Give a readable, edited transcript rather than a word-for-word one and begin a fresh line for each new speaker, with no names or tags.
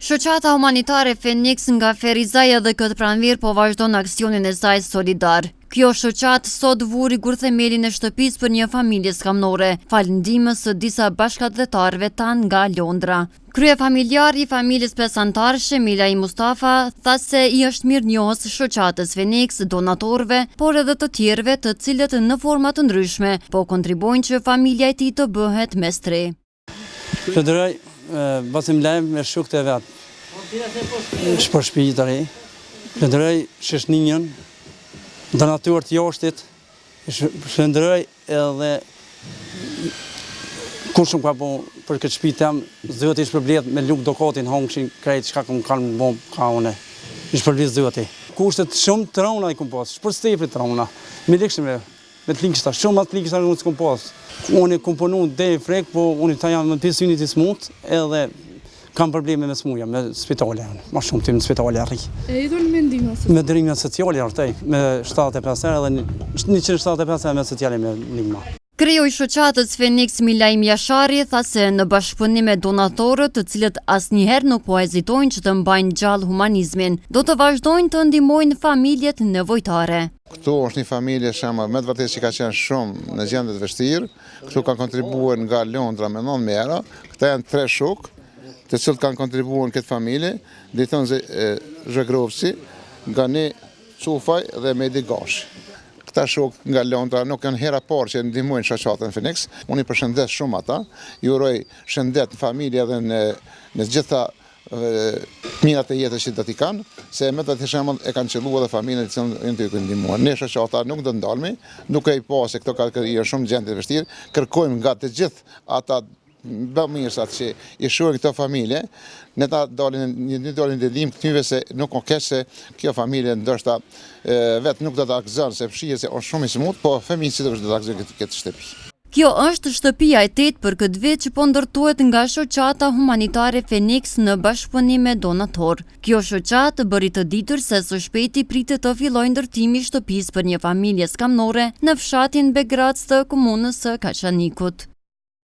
Shoqata humanitare Fenix nga Ferizaj edhe këtë pranverë po vazhdon aksionin e saj solidar. Kjo shoqatë sot vuri gurthemelin e shtëpisë për një familje skamnore, falë ndihmës së disa bashkëdhetarëve tan nga Londra. Kryefamiljar i familjes 5 antarësh, Milaj Mustafa, tha se i është mirënjohës shoqatës Fenix, donatorëve, por edhe të tjerëve të cilët në forma të ndryshme po kontribuojnë që familja e tij të bëhet me stre.
Basim lejmë me shukët e vetë, shpër shpijë të rej, shëndërëj shëshninjën, donaturët joshtit, shëndërëj edhe kur shumë ka po për këtë shpijë tem, zëti ishë përblet me lukë dokatin hongëshin krejtë shka këmë kanë më bomë ka une, ishë përblet zëti. Kushtet shumë të rauna i këmë pasë, shpër stepri të rauna, me likshme, me të linkështa, shumë atë linkështa në së këmë pasë. Unë komponu dhe i frek, po unë ta jam në pisë unit i smut, edhe kam probleme me smuja, me spitale, ma shumë tim në spitale arri.
E i dhoni me ndihma?
Me ndihma sociale artej, me 75 edhe 175 me sociale me ndihma.
Kreu i shoqatës Fenix Milaj Mjashari tha se në bashkëpunim me donatorët, të cilët asnjëherë nuk po hezitojnë që të mbajnë gjallë humanizmin, do të vazhdojnë të ndihmojnë familjet nevojtare.
Këtu është një familje shema me të vërtetë që ka qenë shumë në gjendje të vështirë. Këtu kanë kontribuar nga Londra me 9 euro. Këta janë 3 shok, të cilët kanë kontribuar në këtë familje, Diton Zhegrovci, Gani Cufaj dhe Medi Gashi. Këta shok nga Londra nuk janë hera parë që ndihmojnë shoqatën Fenix. Unë i përshëndes shumë ata, ju uroj shëndet në familje dhe në gjitha mirat e jetës që do t'i kanë, se me të të shemën e kanë qëlluar dhe familjen që në të ndihmuar. Ne shoqata nuk do ndalmi, nuk e i pa se këto janë shumë gjendje të vështirë, kërkojmë nga të gjithë ata bamirësat që i shohin këto familje, ne ta dalin ndihmë këtyve se nuk o keq se kjo familje ndoshta vetë nuk do të akzon se fshihet se është shumë i smut, po fëmijët do të akzon këtë shtëpi.
Kjo është shtëpia e 8 për këtë vit që po ndërtohet nga shoqata humanitare Fenix në bashkëpunim me donator. Kjo shoqatë bëri të ditur se së shpejti pritet të fillojë ndërtimi i shtëpisë për një familje skamnore në fshatin Begrac të komunës së Kaçanikut.